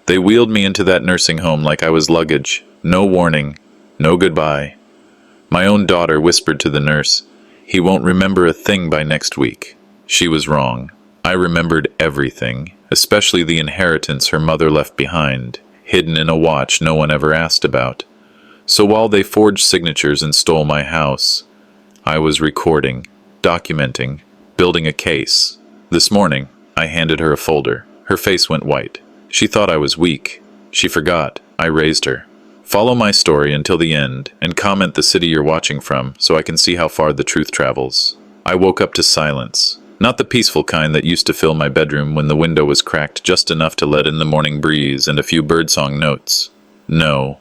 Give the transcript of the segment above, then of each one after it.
They wheeled me into that nursing home like I was luggage. No warning, no goodbye. My own daughter whispered to the nurse, "He won't remember a thing by next week." She was wrong. I remembered everything, especially the inheritance her mother left behind, hidden in a watch no one ever asked about. So while they forged signatures and stole my house, I was recording, documenting, building a case. This morning, I handed her a folder. Her face went white. She thought I was weak. She forgot. I raised her. Follow my story until the end, and comment the city you're watching from so I can see how far the truth travels. I woke up to silence. Not the peaceful kind that used to fill my bedroom when the window was cracked just enough to let in the morning breeze and a few birdsong notes. No.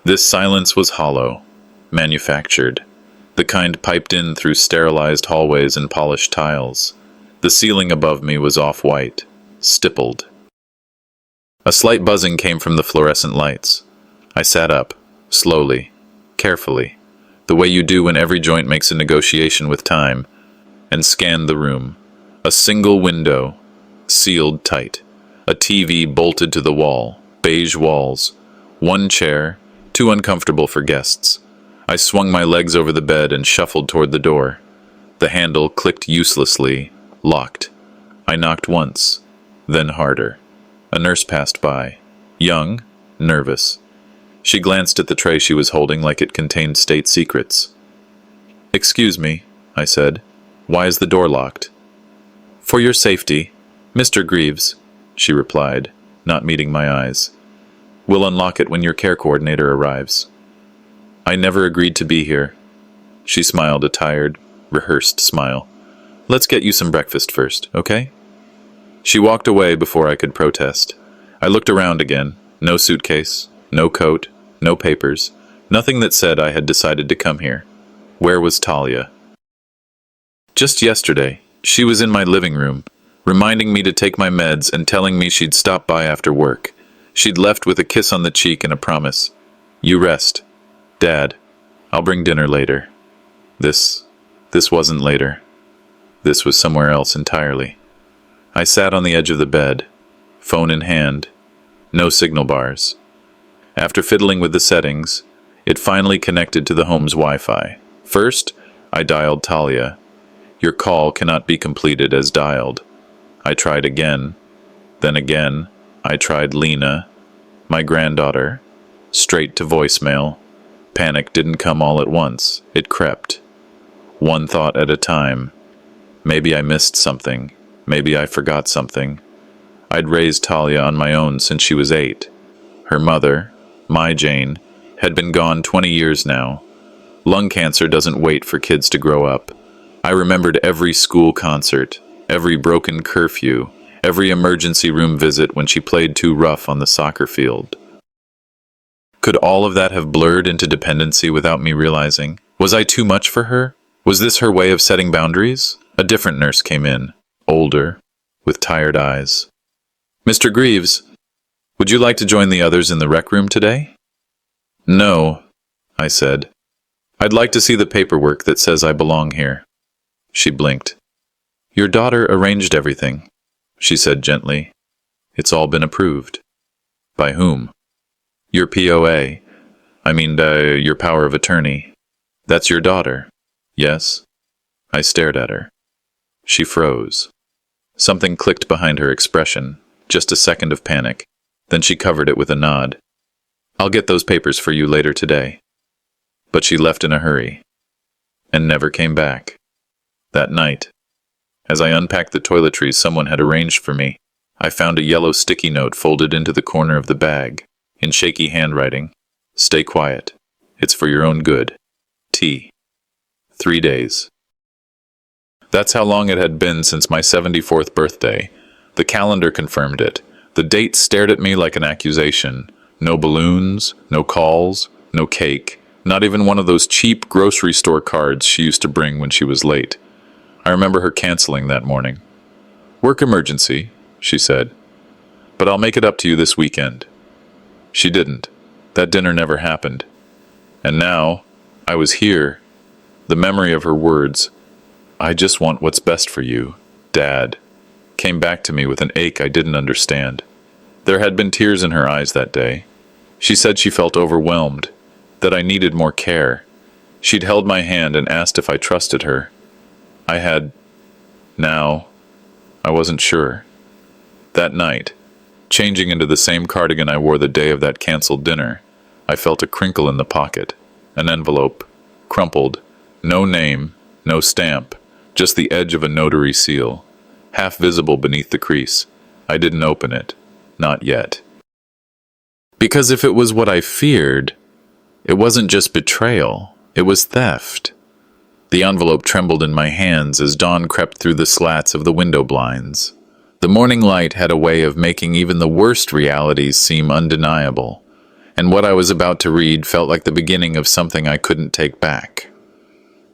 This silence was hollow, manufactured. The kind piped in through sterilized hallways and polished tiles. The ceiling above me was off-white, stippled. A slight buzzing came from the fluorescent lights. I sat up, slowly, carefully, the way you do when every joint makes a negotiation with time, and scanned the room. A single window, sealed tight. A TV bolted to the wall, beige walls. One chair, too uncomfortable for guests. I swung my legs over the bed and shuffled toward the door. The handle clicked uselessly, locked. I knocked once, then harder. A nurse passed by. Young, nervous. She glanced at the tray she was holding like it contained state secrets. "Excuse me," I said. "Why is the door locked?" "For your safety, Mr. Greaves," she replied, not meeting my eyes. "We'll unlock it when your care coordinator arrives." "I never agreed to be here." She smiled a tired, rehearsed smile. "Let's get you some breakfast first, okay?" She walked away before I could protest. I looked around again. No suitcase, no coat, no papers, nothing that said I had decided to come here. Where was Talia? Just yesterday, she was in my living room, reminding me to take my meds and telling me she'd stop by after work. She'd left with a kiss on the cheek and a promise. "You rest. Dad, I'll bring dinner later." This wasn't later. This was somewhere else entirely. I sat on the edge of the bed, phone in hand, no signal bars. After fiddling with the settings, it finally connected to the home's Wi-Fi. First, I dialed Talia. "Your call cannot be completed as dialed." I tried again. Then again, I tried Lena, my granddaughter. Straight to voicemail. Panic didn't come all at once. It crept. One thought at a time. Maybe I missed something. Maybe I forgot something. I'd raised Talia on my own since she was 8. Her mother, my Jane, had been gone 20 years now. Lung cancer doesn't wait for kids to grow up. I remembered every school concert, every broken curfew, every emergency room visit when she played too rough on the soccer field. Could all of that have blurred into dependency without me realizing? Was I too much for her? Was this her way of setting boundaries? A different nurse came in, older, with tired eyes. "Mr. Greaves, would you like to join the others in the rec room today?" "No," I said. "I'd like to see the paperwork that says I belong here." She blinked. "Your daughter arranged everything," she said gently. "It's all been approved." "By whom?" "Your POA. Your power of attorney. That's your daughter." "Yes." I stared at her. She froze. Something clicked behind her expression, just a second of panic. Then she covered it with a nod. "I'll get those papers for you later today." But she left in a hurry, and never came back. That night, as I unpacked the toiletries someone had arranged for me, I found a yellow sticky note folded into the corner of the bag, in shaky handwriting. "Stay quiet. It's for your own good. T. 3 days." That's how long it had been since my 74th birthday. The calendar confirmed it. The date stared at me like an accusation. No balloons, no calls, no cake, not even one of those cheap grocery store cards she used to bring when she was late. I remember her canceling that morning. "Work emergency," she said, "but I'll make it up to you this weekend." She didn't. That dinner never happened. And now, I was here. The memory of her words, "I just want what's best for you, Dad," came back to me with an ache I didn't understand. There had been tears in her eyes that day. She said she felt overwhelmed, that I needed more care. She'd held my hand and asked if I trusted her. I had. Now, I wasn't sure. That night, changing into the same cardigan I wore the day of that canceled dinner, I felt a crinkle in the pocket, an envelope, crumpled, no name, no stamp, just the edge of a notary seal, half visible beneath the crease. I didn't open it. Not yet. Because if it was what I feared, it wasn't just betrayal, it was theft. The envelope trembled in my hands as dawn crept through the slats of the window blinds. The morning light had a way of making even the worst realities seem undeniable, and what I was about to read felt like the beginning of something I couldn't take back.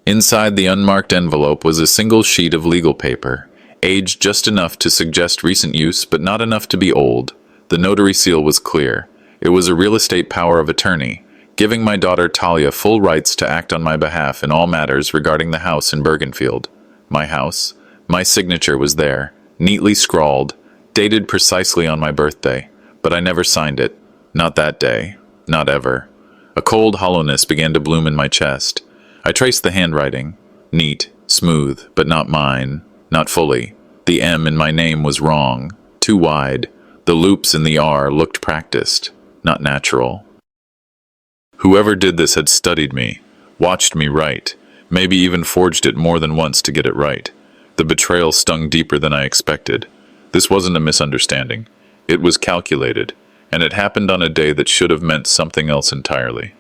Inside the unmarked envelope was a single sheet of legal paper, aged just enough to suggest recent use but not enough to be old. The notary seal was clear. It was a real estate power of attorney, giving my daughter Talia full rights to act on my behalf in all matters regarding the house in Bergenfield. My house. My signature was there, neatly scrawled, dated precisely on my birthday, but I never signed it. Not that day. Not ever. A cold hollowness began to bloom in my chest. I traced the handwriting. Neat, smooth, but not mine. Not fully. The M in my name was wrong. Too wide. The loops in the R looked practiced. Not natural. Whoever did this had studied me, watched me write, maybe even forged it more than once to get it right. The betrayal stung deeper than I expected. This wasn't a misunderstanding. It was calculated, and it happened on a day that should have meant something else entirely.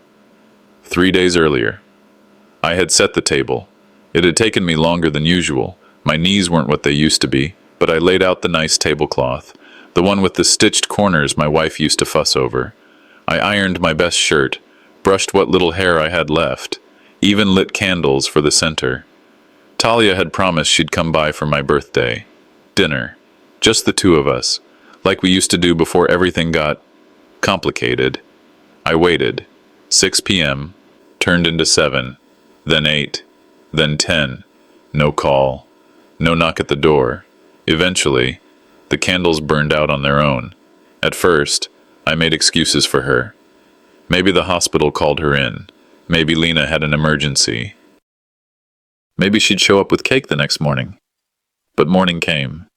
3 days earlier, I had set the table. It had taken me longer than usual. My knees weren't what they used to be, but I laid out the nice tablecloth, the one with the stitched corners my wife used to fuss over. I ironed my best shirt, brushed what little hair I had left, even lit candles for the center. Talia had promised she'd come by for my birthday. Dinner. Just the two of us, like we used to do before everything got complicated. I waited. 6 p.m. turned into 7, then 8, then 10. No call. No knock at the door. Eventually, the candles burned out on their own. At first, I made excuses for her. Maybe the hospital called her in. Maybe Lena had an emergency. Maybe she'd show up with cake the next morning. But morning came,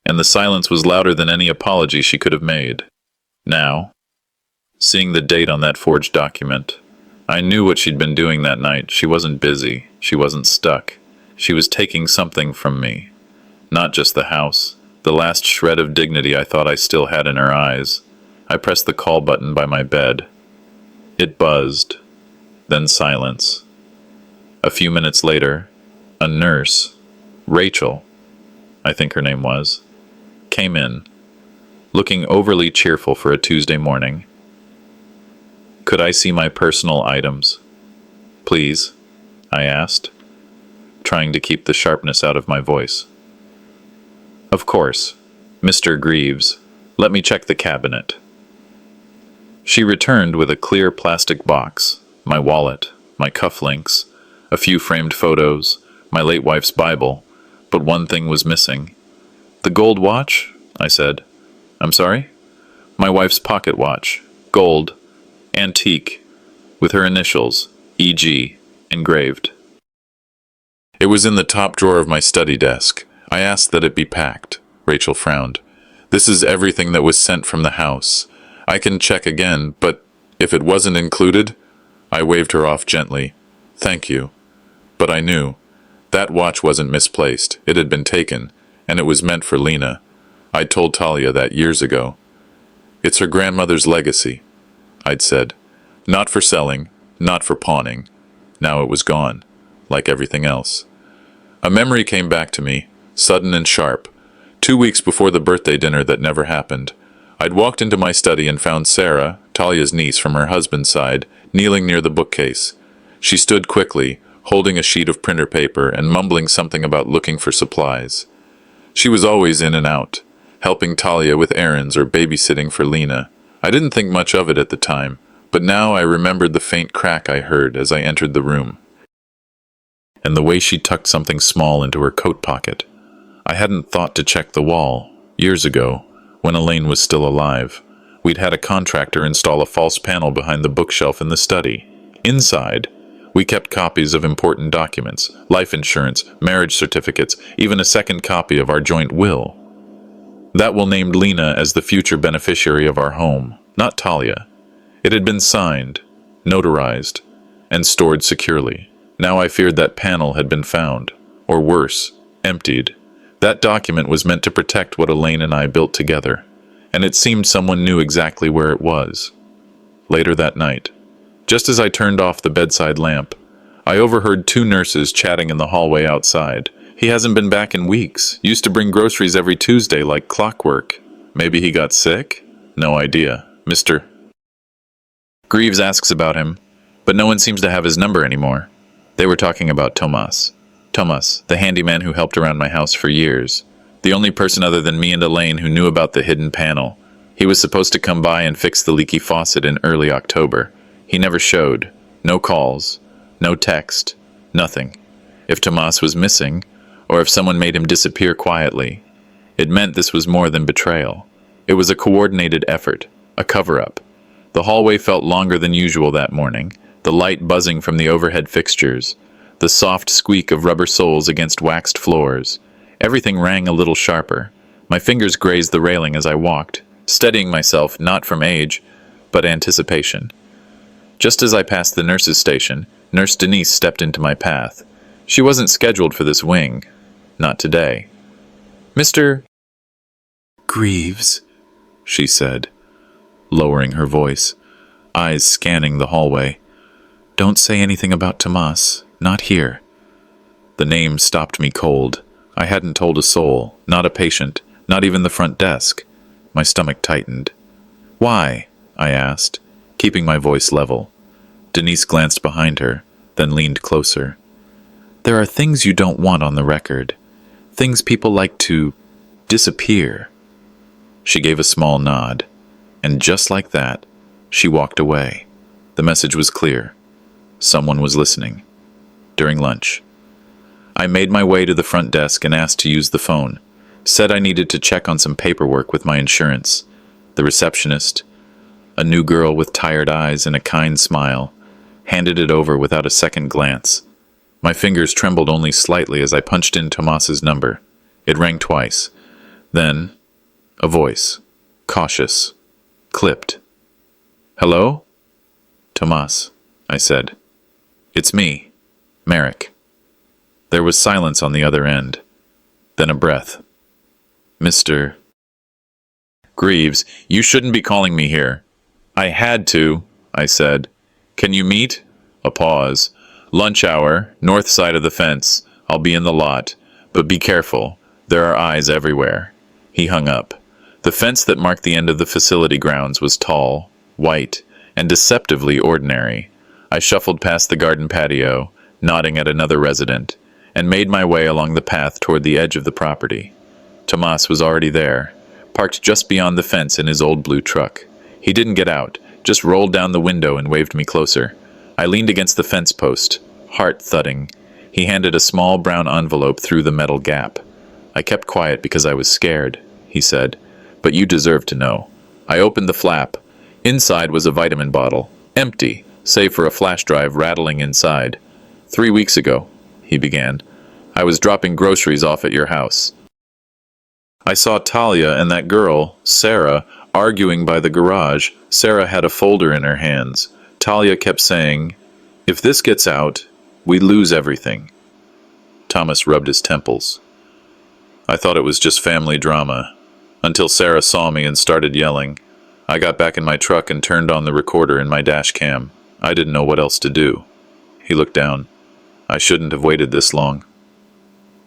and the silence was louder than any apology she could have made. Now, seeing the date on that forged document, I knew what she'd been doing that night. She wasn't busy. She wasn't stuck. She was taking something from me. Not just the house. The last shred of dignity I thought I still had in her eyes. I pressed the call button by my bed. It buzzed. Then silence. A few minutes later, a nurse, Rachel, I think her name was, came in, looking overly cheerful for a Tuesday morning. Could I see my personal items? Please, I asked, trying to keep the sharpness out of my voice. Of course, Mr. Greaves. Let me check the cabinet. She returned with a clear plastic box, my wallet, my cufflinks, a few framed photos, my late wife's Bible, but one thing was missing. The gold watch? I said. I'm sorry? My wife's pocket watch, gold, antique, with her initials, E.G., engraved. It was in the top drawer of my study desk. I asked that it be packed. Rachel frowned. This is everything that was sent from the house. I can check again, but if it wasn't included? I waved her off gently. Thank you. But I knew. That watch wasn't misplaced. It had been taken, and it was meant for Lena. I'd told Talia that years ago. It's her grandmother's legacy, I'd said. Not for selling, not for pawning. Now it was gone, like everything else. A memory came back to me, sudden and sharp. 2 weeks before the birthday dinner that never happened, I'd walked into my study and found Sarah, Talia's niece from her husband's side, kneeling near the bookcase. She stood quickly, holding a sheet of printer paper and mumbling something about looking for supplies. She was always in and out, helping Talia with errands or babysitting for Lena. I didn't think much of it at the time, but now I remembered the faint crack I heard as I entered the room, and the way she tucked something small into her coat pocket. I hadn't thought to check the wall, years ago, when Elaine was still alive. We'd had a contractor install a false panel behind the bookshelf in the study. Inside, we kept copies of important documents, life insurance, marriage certificates, even a second copy of our joint will. That will named Lena as the future beneficiary of our home, not Talia. It had been signed, notarized, and stored securely. Now I feared that panel had been found, or worse, emptied. That document was meant to protect what Elaine and I built together, and it seemed someone knew exactly where it was. Later that night, just as I turned off the bedside lamp, I overheard two nurses chatting in the hallway outside. He hasn't been back in weeks. Used to bring groceries every Tuesday like clockwork. Maybe he got sick? No idea. Mr. Greaves asks about him, but no one seems to have his number anymore. They were talking about Tomas. Tomas, the handyman who helped around my house for years. The only person other than me and Elaine who knew about the hidden panel. He was supposed to come by and fix the leaky faucet in early October. He never showed. No calls. No text. Nothing. If Tomas was missing, or if someone made him disappear quietly, it meant this was more than betrayal. It was a coordinated effort, a cover-up. The hallway felt longer than usual that morning, the light buzzing from the overhead fixtures, the soft squeak of rubber soles against waxed floors. Everything rang a little sharper. My fingers grazed the railing as I walked, steadying myself not from age, but anticipation. Just as I passed the nurse's station, Nurse Denise stepped into my path. She wasn't scheduled for this wing. Not today. Mr. Greaves, she said, lowering her voice, eyes scanning the hallway. Don't say anything about Tomas. Not here. The name stopped me cold. I hadn't told a soul, not a patient, not even the front desk. My stomach tightened. Why? I asked, keeping my voice level. Denise glanced behind her, then leaned closer. There are things you don't want on the record. Things people like to disappear. She gave a small nod, and just like that, she walked away. The message was clear. Someone was listening. During lunch, I made my way to the front desk and asked to use the phone. Said I needed to check on some paperwork with my insurance. The receptionist, a new girl with tired eyes and a kind smile, handed it over without a second glance. My fingers trembled only slightly as I punched in Tomas's number. It rang twice. Then, a voice, cautious, clipped. Hello? Tomas, I said. It's me, Merrick. There was silence on the other end. Then a breath. Mr. Greaves, you shouldn't be calling me here. I had to, I said. Can you meet? A pause. Lunch hour, north side of the fence. I'll be in the lot. But be careful. There are eyes everywhere. He hung up. The fence that marked the end of the facility grounds was tall, white, and deceptively ordinary. I shuffled past the garden patio, nodding at another resident, and made my way along the path toward the edge of the property. Tomas was already there, parked just beyond the fence in his old blue truck. He didn't get out, just rolled down the window and waved me closer. I leaned against the fence post, heart thudding. He handed a small brown envelope through the metal gap. I kept quiet because I was scared, he said, but you deserve to know. I opened the flap. Inside was a vitamin bottle, empty, save for a flash drive rattling inside. 3 weeks ago, he began, I was dropping groceries off at your house. I saw Talia and that girl, Sarah, arguing by the garage. Sarah had a folder in her hands. Talia kept saying, if this gets out, we lose everything. Thomas rubbed his temples. I thought it was just family drama, until Sarah saw me and started yelling. I got back in my truck and turned on the recorder in my dash cam. I didn't know what else to do. He looked down. I shouldn't have waited this long.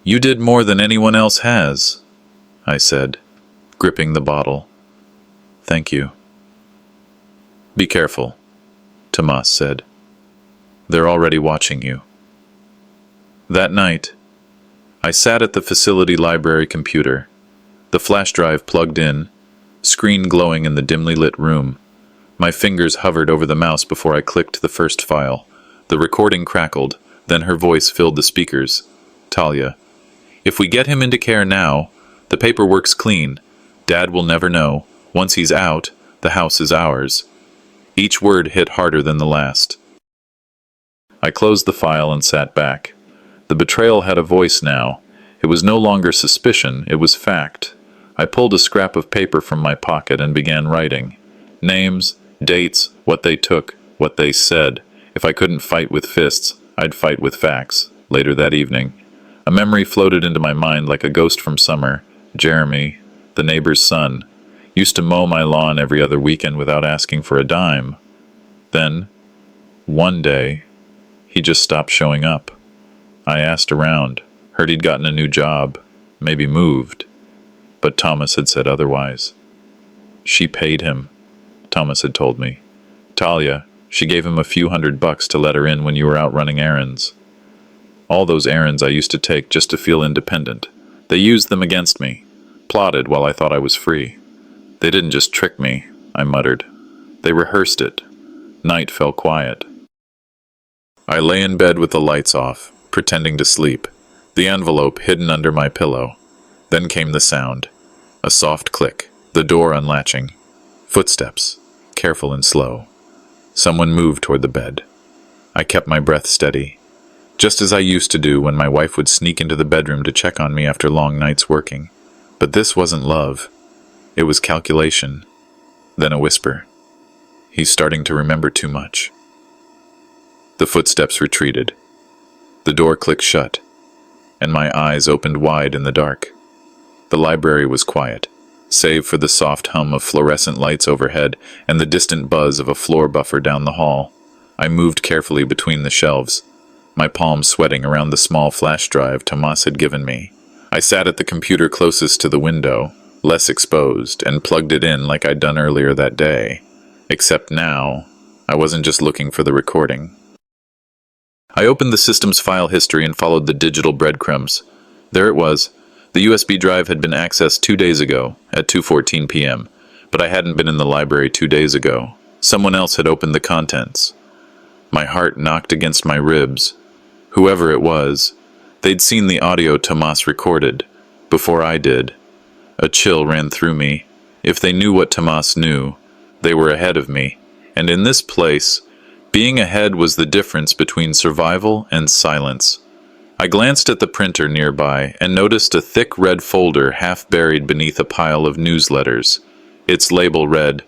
You did more than anyone else has, I said, gripping the bottle. Thank you. Be careful, Tomas said. They're already watching you. That night, I sat at the facility library computer, the flash drive plugged in, screen glowing in the dimly lit room. My fingers hovered over the mouse before I clicked the first file. The recording crackled, then her voice filled the speakers. Talia, if we get him into care now, the paperwork's clean. Dad will never know. Once he's out, the house is ours. Each word hit harder than the last. I closed the file and sat back. The betrayal had a voice now. It was no longer suspicion, it was fact. I pulled a scrap of paper from my pocket and began writing. Names, dates, what they took, what they said. If I couldn't fight with fists, I'd fight with facts. Later that evening, a memory floated into my mind like a ghost from summer. Jeremy, the neighbor's son, used to mow my lawn every other weekend without asking for a dime. Then, one day, he just stopped showing up. I asked around, heard he'd gotten a new job, maybe moved. But Thomas had said otherwise. She paid him, Thomas had told me. Talia, she gave him a few $100 to let her in when you were out running errands. All those errands I used to take just to feel independent. They used them against me, plotted while I thought I was free. They didn't just trick me, I muttered. They rehearsed it. Night fell quiet. I lay in bed with the lights off, pretending to sleep, the envelope hidden under my pillow. Then came the sound. A soft click, the door unlatching. Footsteps, careful and slow. Someone moved toward the bed. I kept my breath steady, just as I used to do when my wife would sneak into the bedroom to check on me after long nights working. But this wasn't love. It was calculation. Then a whisper. He's starting to remember too much. The footsteps retreated. The door clicked shut, and my eyes opened wide in the dark. The library was quiet, save for the soft hum of fluorescent lights overhead and the distant buzz of a floor buffer down the hall. I moved carefully between the shelves, my palms sweating around the small flash drive Tomas had given me. I sat at the computer closest to the window, less exposed, and plugged it in like I'd done earlier that day. Except now, I wasn't just looking for the recording. I opened the system's file history and followed the digital breadcrumbs. There it was. The USB drive had been accessed 2 days ago, at 2:14 p.m., but I hadn't been in the library 2 days ago. Someone else had opened the contents. My heart knocked against my ribs. Whoever it was, they'd seen the audio Tomas recorded, before I did. A chill ran through me. If they knew what Tomas knew, they were ahead of me, and in this place, being ahead was the difference between survival and silence. I glanced at the printer nearby and noticed a thick red folder half buried beneath a pile of newsletters. Its label read,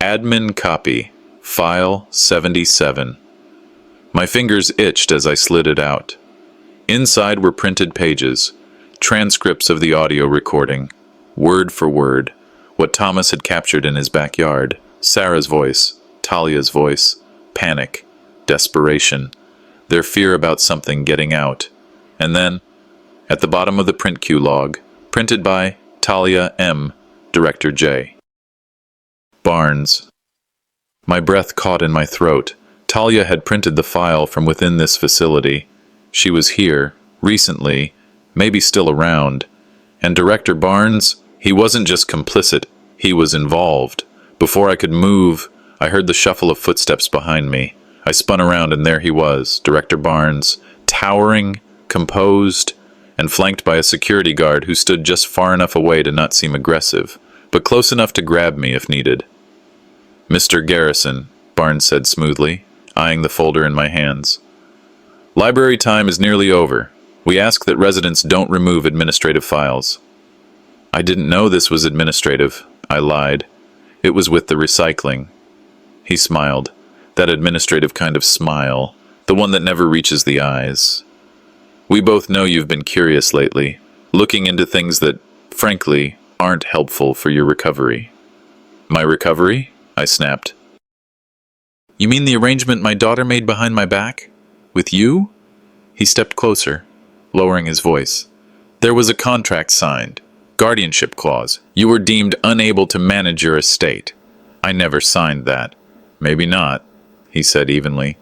Admin Copy, File 77. My fingers itched as I slid it out. Inside were printed pages, transcripts of the audio recording, word for word, what Thomas had captured in his backyard. Sarah's voice, Talia's voice, panic, desperation, their fear about something getting out. And then, at the bottom of the print queue log, printed by Talia M., Director J. Barnes. My breath caught in my throat. Talia had printed the file from within this facility. She was here, recently, maybe still around. And Director Barnes, he wasn't just complicit, he was involved. Before I could move, I heard the shuffle of footsteps behind me. I spun around and there he was, Director Barnes, towering, composed, and flanked by a security guard who stood just far enough away to not seem aggressive, but close enough to grab me if needed. Mr. Garrison, Barnes said smoothly, eyeing the folder in my hands. Library time is nearly over. We ask that residents don't remove administrative files. I didn't know this was administrative, I lied. It was with the recycling. He smiled, that administrative kind of smile, the one that never reaches the eyes. We both know you've been curious lately, looking into things that, frankly, aren't helpful for your recovery. My recovery? I snapped. You mean the arrangement my daughter made behind my back? With you? He stepped closer, lowering his voice. There was a contract signed. Guardianship clause. You were deemed unable to manage your estate. I never signed that. Maybe not, he said evenly.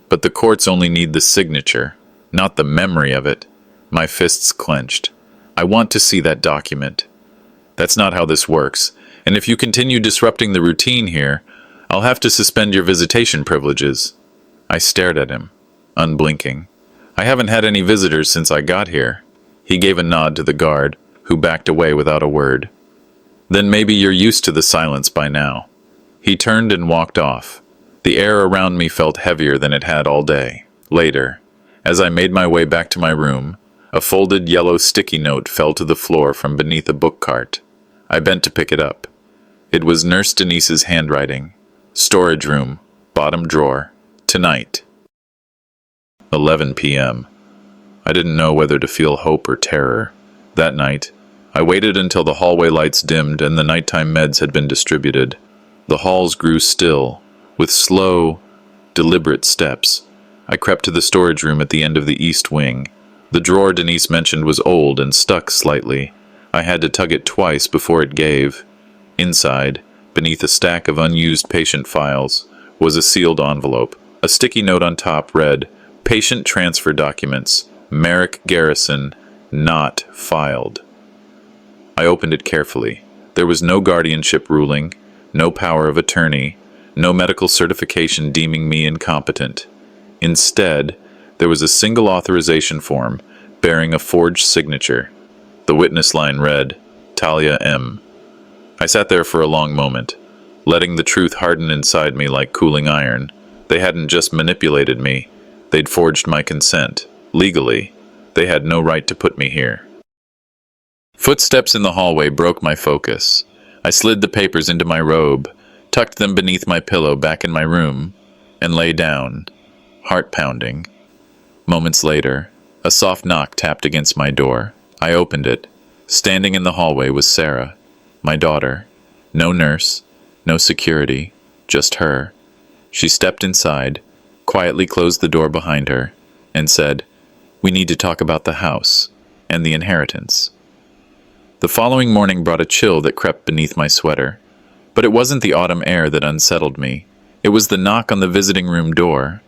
But the courts only need the signature, not the memory of it. My fists clenched. I want to see that document. That's not how this works, and if you continue disrupting the routine here, I'll have to suspend your visitation privileges. I stared at him, unblinking. I haven't had any visitors since I got here. He gave a nod to the guard, who backed away without a word. Then maybe you're used to the silence by now. He turned and walked off. The air around me felt heavier than it had all day. Later, as I made my way back to my room, a folded yellow sticky note fell to the floor from beneath a book cart. I bent to pick it up. It was Nurse Denise's handwriting. Storage room, bottom drawer, tonight. 11 p.m. I didn't know whether to feel hope or terror. That night, I waited until the hallway lights dimmed and the nighttime meds had been distributed. The halls grew still, with slow, deliberate steps. I crept to the storage room at the end of the east wing. The drawer Denise mentioned was old and stuck slightly. I had to tug it twice before it gave. Inside, beneath a stack of unused patient files, was a sealed envelope. A sticky note on top read, "Patient transfer documents, Merrick Garrison, not filed." I opened it carefully. There was no guardianship ruling, no power of attorney, no medical certification deeming me incompetent. Instead, there was a single authorization form bearing a forged signature. The witness line read, Talia M. I sat there for a long moment, letting the truth harden inside me like cooling iron. They hadn't just manipulated me, they'd forged my consent. Legally, they had no right to put me here. Footsteps in the hallway broke my focus. I slid the papers into my robe, tucked them beneath my pillow back in my room, and lay down, heart pounding. Moments later, a soft knock tapped against my door. I opened it. Standing in the hallway was Sarah, my daughter. No nurse, no security, just her. She stepped inside, quietly closed the door behind her, and said, "We need to talk about the house and the inheritance." The following morning brought a chill that crept beneath my sweater. But it wasn't the autumn air that unsettled me. It was the knock on the visiting room door.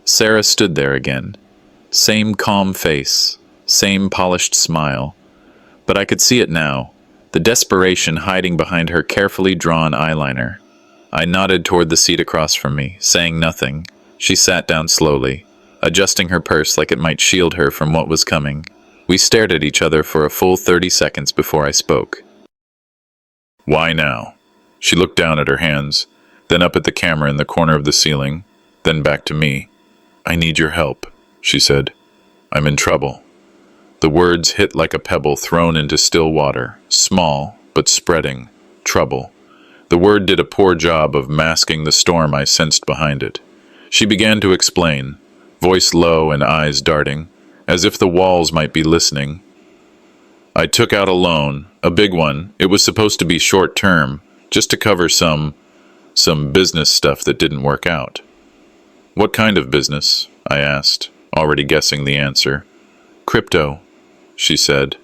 Sarah stood there again. Same calm face, same polished smile. But I could see it now, the desperation hiding behind her carefully drawn eyeliner. I nodded toward the seat across from me, saying nothing. She sat down slowly, adjusting her purse like it might shield her from what was coming. We stared at each other for a full 30 seconds before I spoke. "Why now?" She looked down at her hands, then up at the camera in the corner of the ceiling, then back to me. "I need your help," she said. "I'm in trouble." The words hit like a pebble thrown into still water, small, but spreading. Trouble. The word did a poor job of masking the storm I sensed behind it. She began to explain, voice low and eyes darting, as if the walls might be listening. "I took out a loan, a big one. It was supposed to be short-term, just to cover some business stuff that didn't work out." "What kind of business?" I asked, already guessing the answer. "Crypto," she said,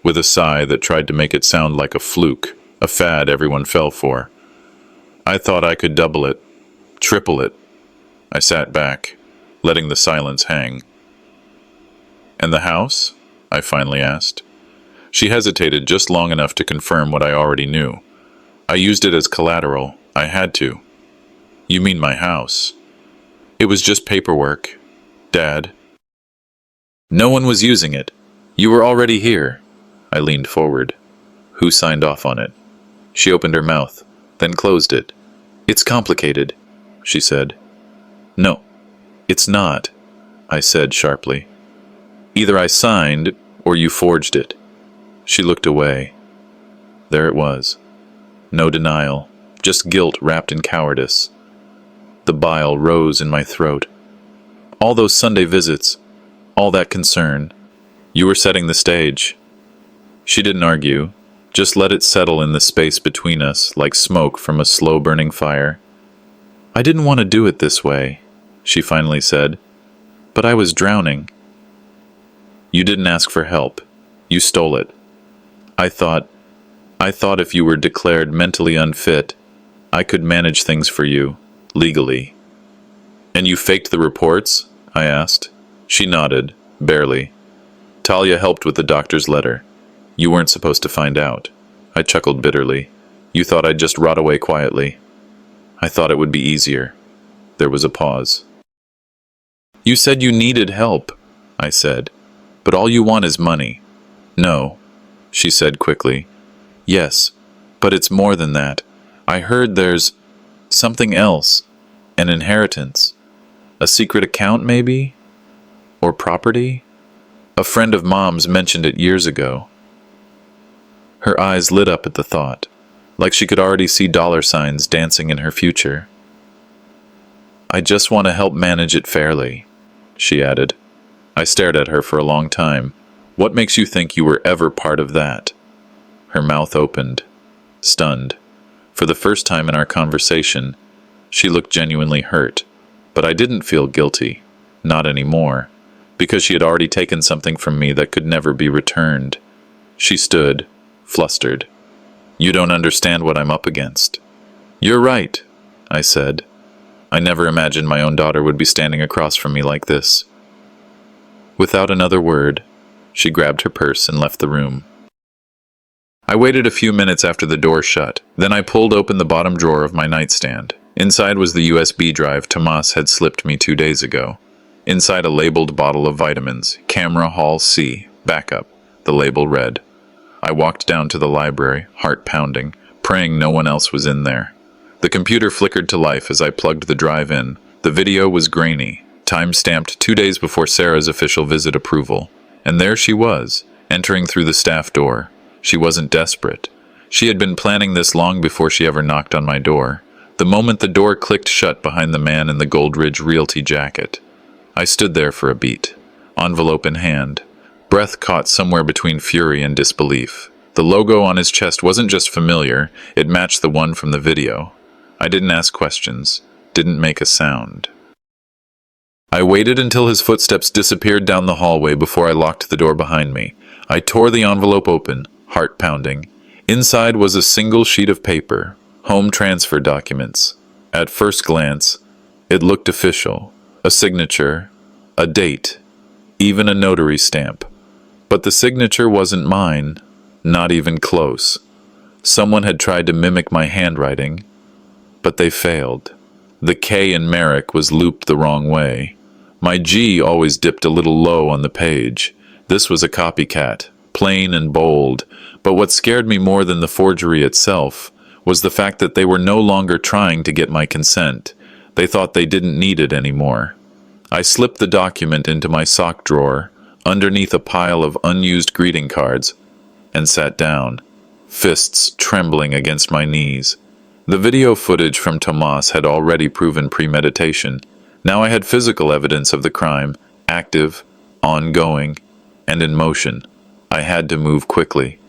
with a sigh that tried to make it sound like a fluke, a fad everyone fell for. "I thought I could double it, triple it." I sat back, letting the silence hang. "And the house?" I finally asked. She hesitated just long enough to confirm what I already knew. "I used it as collateral. I had to." "You mean my house?" "It was just paperwork, Dad." "No one was using it. You were already here." I leaned forward. "Who signed off on it?" She opened her mouth, then closed it. "It's complicated," she said. "No, it's not," I said sharply. "Either I signed, or you forged it." She looked away. There it was. No denial, just guilt wrapped in cowardice. The bile rose in my throat. All those Sunday visits, all that concern. You were setting the stage. She didn't argue, just let it settle in the space between us like smoke from a slow-burning fire. "I didn't want to do it this way," she finally said, "but I was drowning." "You didn't ask for help. You stole it. I thought if you were declared mentally unfit, I could manage things for you, legally." "And you faked the reports?" I asked. She nodded, barely. "Talia helped with the doctor's letter. You weren't supposed to find out." I chuckled bitterly. "You thought I'd just rot away quietly." "I thought it would be easier." There was a pause. "You said you needed help," I said, "but all you want is money." "No," she said quickly. "Yes, But it's more than that. I heard there's something else. An inheritance. A secret account, maybe? Or property? A friend of Mom's mentioned it years ago. Her eyes lit up at the thought, like she could already see dollar signs dancing in her future. I just want to help manage it fairly, she added. I stared at her for a long time. What makes you think you were ever part of that? Her mouth opened, stunned. For the first time in our conversation, she looked genuinely hurt, but I didn't feel guilty, not anymore, because she had already taken something from me that could never be returned. She stood, flustered. You don't understand what I'm up against. You're right, I said. I never imagined my own daughter would be standing across from me like this. Without another word, she grabbed her purse and left the room. I waited a few minutes after the door shut. Then I pulled open the bottom drawer of my nightstand. Inside was the USB drive Tomas had slipped me 2 days ago. Inside a labeled bottle of vitamins, Camera Hall C, backup. The label read. I walked down to the library, heart pounding, praying no one else was in there. The computer flickered to life as I plugged the drive in. The video was grainy, time-stamped 2 days before Sarah's official visit approval. And there she was, entering through the staff door. She wasn't desperate. She had been planning this long before she ever knocked on my door. The moment the door clicked shut behind the man in the Gold Ridge Realty jacket, I stood there for a beat, envelope in hand, breath caught somewhere between fury and disbelief. The logo on his chest wasn't just familiar, it matched the one from the video. I didn't ask questions, didn't make a sound. I waited until his footsteps disappeared down the hallway before I locked the door behind me. I tore the envelope open, heart pounding. Inside was a single sheet of paper, home transfer documents. At first glance, it looked official. A signature, a date, even a notary stamp. But the signature wasn't mine, not even close. Someone had tried to mimic my handwriting, but they failed. The K in Merrick was looped the wrong way. My G always dipped a little low on the page. This was a copycat, plain and bold, but what scared me more than the forgery itself was the fact that they were no longer trying to get my consent. They thought they didn't need it anymore. I slipped the document into my sock drawer, underneath a pile of unused greeting cards, and sat down, fists trembling against my knees. The video footage from Tomas had already proven premeditation. Now I had physical evidence of the crime, active, ongoing, and in motion. I had to move quickly.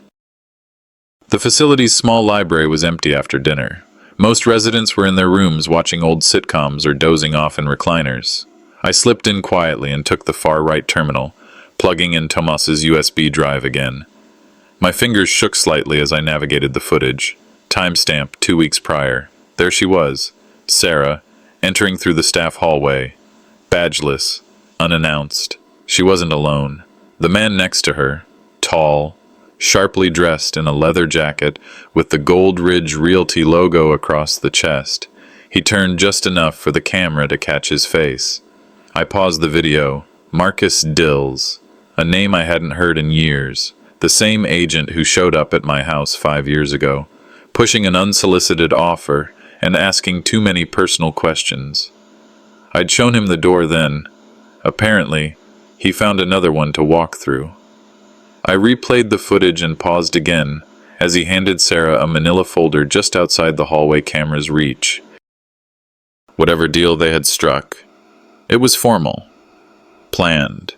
The facility's small library was empty after dinner. Most residents were in their rooms watching old sitcoms or dozing off in recliners. I slipped in quietly and took the far-right terminal, plugging in Tomas's USB drive again. My fingers shook slightly as I navigated the footage. Timestamp 2 weeks prior. There she was, Sarah, entering through the staff hallway. Badgeless, unannounced. She wasn't alone. The man next to her, tall, sharply dressed in a leather jacket with the Gold Ridge Realty logo across the chest. He turned just enough for the camera to catch his face. I paused the video. Marcus Dills, a name I hadn't heard in years. The same agent who showed up at my house 5 years ago, pushing an unsolicited offer and asking too many personal questions. I'd shown him the door then. Apparently, he found another one to walk through. I replayed the footage and paused again as he handed Sarah a manila folder just outside the hallway camera's reach. Whatever deal they had struck, it was formal, planned.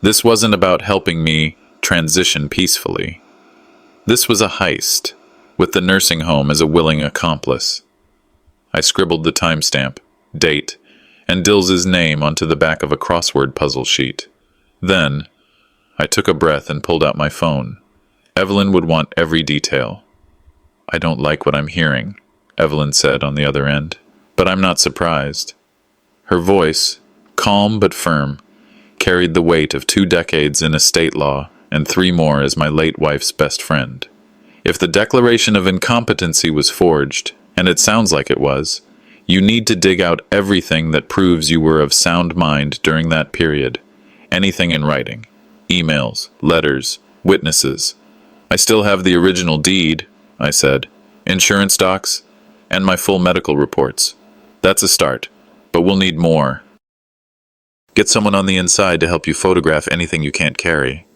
This wasn't about helping me transition peacefully. This was a heist, with the nursing home as a willing accomplice. I scribbled the timestamp, date, and Dills's name onto the back of a crossword puzzle sheet. Then, I took a breath and pulled out my phone. Evelyn would want every detail. I don't like what I'm hearing, Evelyn said on the other end, but I'm not surprised. Her voice, calm but firm, carried the weight of 2 decades in estate law and 3 more as my late wife's best friend. If the declaration of incompetency was forged, and it sounds like it was, you need to dig out everything that proves you were of sound mind during that period. Anything in writing. Emails, letters, witnesses. I still have the original deed, I said. insurance docs, and my full medical reports. That's a start, but we'll need more. Get someone on the inside to help you photograph anything you can't carry.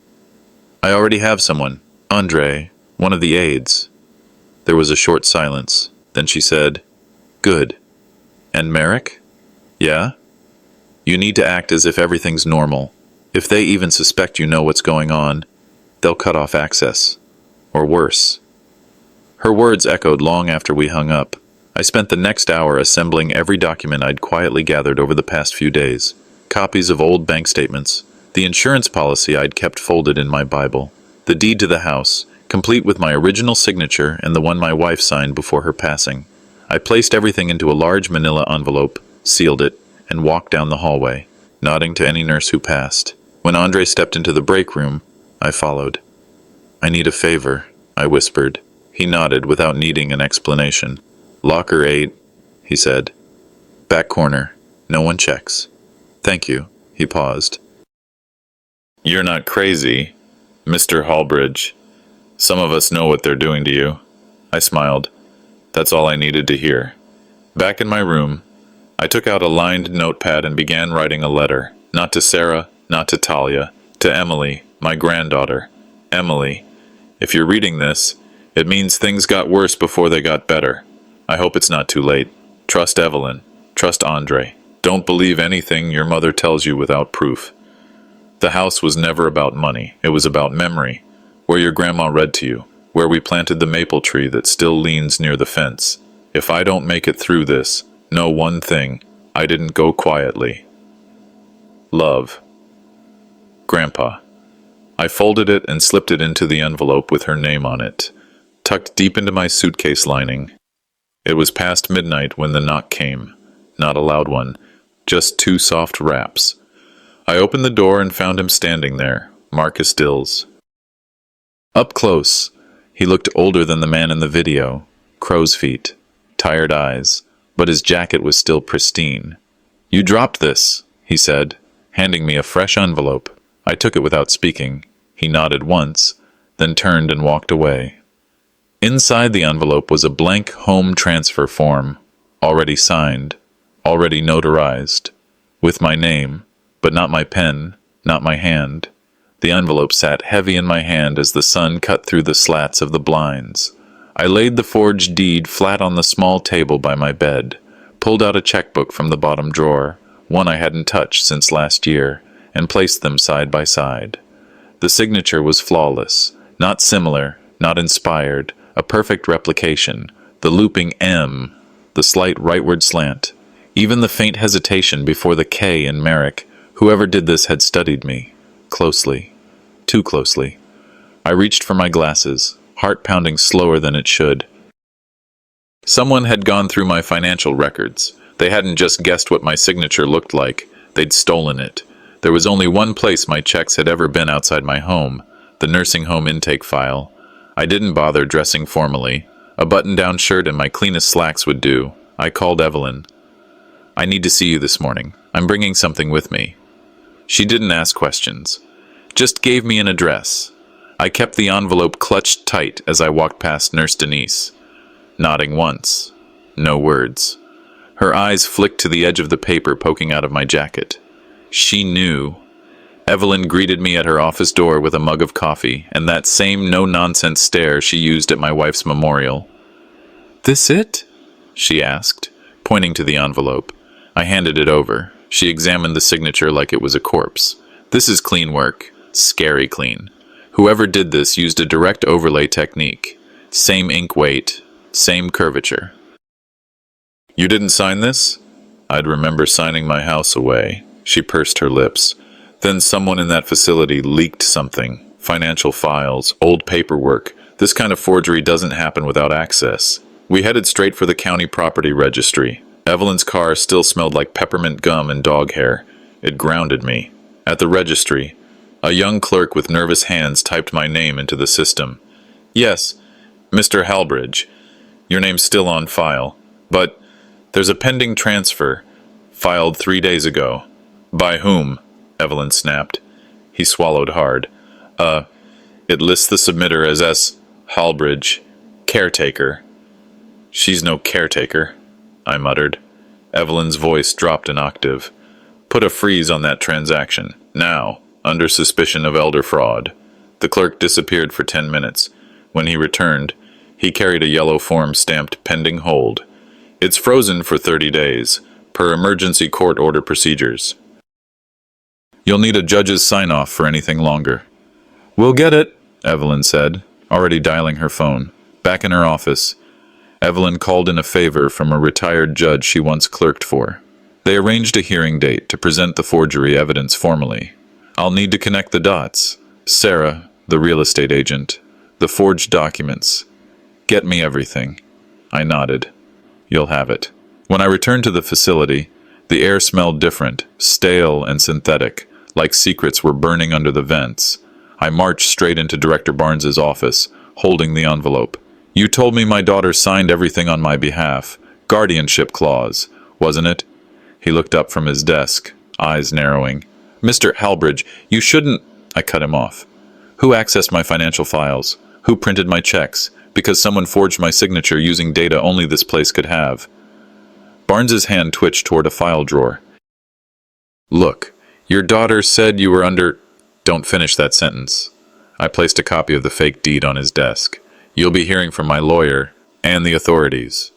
I already have someone, Andre, one of the aides. There was a short silence. Then she said, "Good. And Merrick?" "Yeah?" "You need to act as if everything's normal. If they even suspect you know what's going on, they'll cut off access. Or worse." Her words echoed long after we hung up. I spent the next hour assembling every document I'd quietly gathered over the past few days. Copies of old bank statements, the insurance policy I'd kept folded in my Bible, the deed to the house, complete with my original signature and the one my wife signed before her passing. I placed everything into a large manila envelope, sealed it, and walked down the hallway, nodding to any nurse who passed. When Andre stepped into the break room, I followed. "I need a favor," I whispered. He nodded without needing an explanation. "Locker 8, he said. "Back corner. No one checks." "Thank you." He paused. "You're not crazy, Mr. Hallbridge. Some of us know what they're doing to you." I smiled. That's all I needed to hear. Back in my room, I took out a lined notepad and began writing a letter. Not to Sarah, not to Talia, to Emily, my granddaughter. "Emily, if you're reading this, it means things got worse before they got better. I hope it's not too late. Trust Evelyn. Trust Andre. Don't believe anything your mother tells you without proof. The house was never about money. It was about memory, where your grandma read to you, where we planted the maple tree that still leans near the fence. If I don't make it through this, know one thing. I didn't go quietly. Love. Grandpa." I folded it and slipped it into the envelope with her name on it, tucked deep into my suitcase lining. It was past midnight when the knock came. Not a loud one, just 2 soft raps. I opened the door and found him standing there, Marcus Dills. Up close, he looked older than the man in the video, crow's feet, tired eyes, but his jacket was still pristine. "You dropped this," he said, handing me a fresh envelope. I took it without speaking. He nodded once, then turned and walked away. Inside the envelope was a blank home transfer form, already signed, already notarized, with my name, but not my pen, not my hand. The envelope sat heavy in my hand as the sun cut through the slats of the blinds. I laid the forged deed flat on the small table by my bed, pulled out a checkbook from the bottom drawer, one I hadn't touched since last year, and placed them side by side. The signature was flawless, not similar, not inspired, a perfect replication, the looping M, the slight rightward slant, even the faint hesitation before the K in Merrick. Whoever did this had studied me, closely, too closely. I reached for my glasses, heart pounding slower than it should. Someone had gone through my financial records. They hadn't just guessed what my signature looked like, they'd stolen it. There was only one place my checks had ever been outside my home, the nursing home intake file. I didn't bother dressing formally. A button-down shirt and my cleanest slacks would do. I called Evelyn. "I need to see you this morning. I'm bringing something with me." She didn't ask questions, just gave me an address. I kept the envelope clutched tight as I walked past Nurse Denise, nodding once. No words. Her eyes flicked to the edge of the paper poking out of my jacket. She knew. Evelyn greeted me at her office door with a mug of coffee and that same no-nonsense stare she used at my wife's memorial. "This it?" she asked, pointing to the envelope. I handed it over. She examined the signature like it was a corpse. "This is clean work. Scary clean. Whoever did this used a direct overlay technique. Same ink weight, same curvature." "You didn't sign this?" I'd remember signing my house away. She pursed her lips. "Then someone in that facility leaked something. Financial files, old paperwork. This kind of forgery doesn't happen without access." We headed straight for the county property registry. Evelyn's car still smelled like peppermint gum and dog hair. It grounded me. At the registry, a young clerk with nervous hands typed my name into the system. "Yes, Mr. Hallbridge. Your name's still on file. But there's a pending transfer, filed 3 days ago." "By whom?" Evelyn snapped. He swallowed hard. It lists the submitter as S. Hallbridge, caretaker." She's no caretaker, I muttered. Evelyn's voice dropped an octave. Put a freeze on that transaction, now, under suspicion of elder fraud. The clerk disappeared for 10 minutes. When he returned, he carried a yellow form stamped pending hold. It's frozen for 30 days, per emergency court order procedures. You'll need a judge's sign-off for anything longer. We'll get it, Evelyn said, already dialing her phone. Back in her office, Evelyn called in a favor from a retired judge she once clerked for. They arranged a hearing date to present the forgery evidence formally. I'll need to connect the dots. Sarah, the real estate agent, the forged documents. Get me everything. I nodded. You'll have it. When I returned to the facility, the air smelled different, stale and synthetic, like secrets were burning under the vents. I marched straight into Director Barnes's office, holding the envelope. You told me my daughter signed everything on my behalf. Guardianship clause, wasn't it? He looked up from his desk, eyes narrowing. Mr. Halbridge, you shouldn't... I cut him off. Who accessed my financial files? Who printed my checks? Because someone forged my signature using data only this place could have. Barnes's hand twitched toward a file drawer. Look, your daughter said you were under... Don't finish that sentence. I placed a copy of the fake deed on his desk. You'll be hearing from my lawyer and the authorities.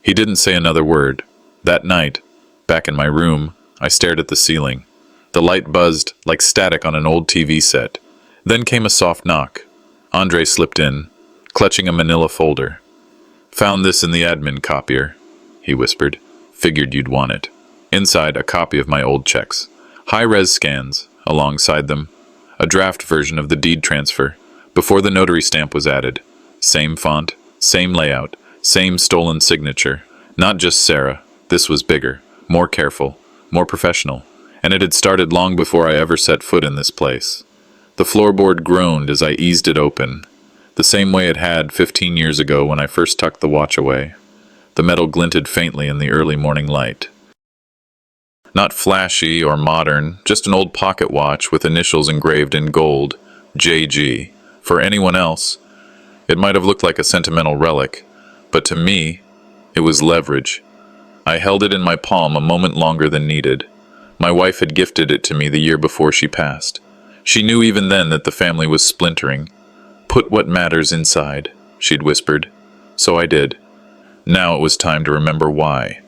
He didn't say another word. That night, back in my room, I stared at the ceiling. The light buzzed like static on an old TV set. Then came a soft knock. Andre slipped in, clutching a manila folder. Found this in the admin copier, he whispered. Figured you'd want it. Inside, a copy of my old checks. High-res scans, alongside them. A draft version of the deed transfer, before the notary stamp was added. Same font, same layout, same stolen signature. Not just Sarah. This was bigger, more careful, more professional. And it had started long before I ever set foot in this place. The floorboard groaned as I eased it open, the same way it had 15 years ago when I first tucked the watch away. The metal glinted faintly in the early morning light. Not flashy or modern, just an old pocket watch with initials engraved in gold, JG. For anyone else, it might have looked like a sentimental relic, but to me, it was leverage. I held it in my palm a moment longer than needed. My wife had gifted it to me the year before she passed. She knew even then that the family was splintering. Put what matters inside, she'd whispered. So I did. Now it was time to remember why.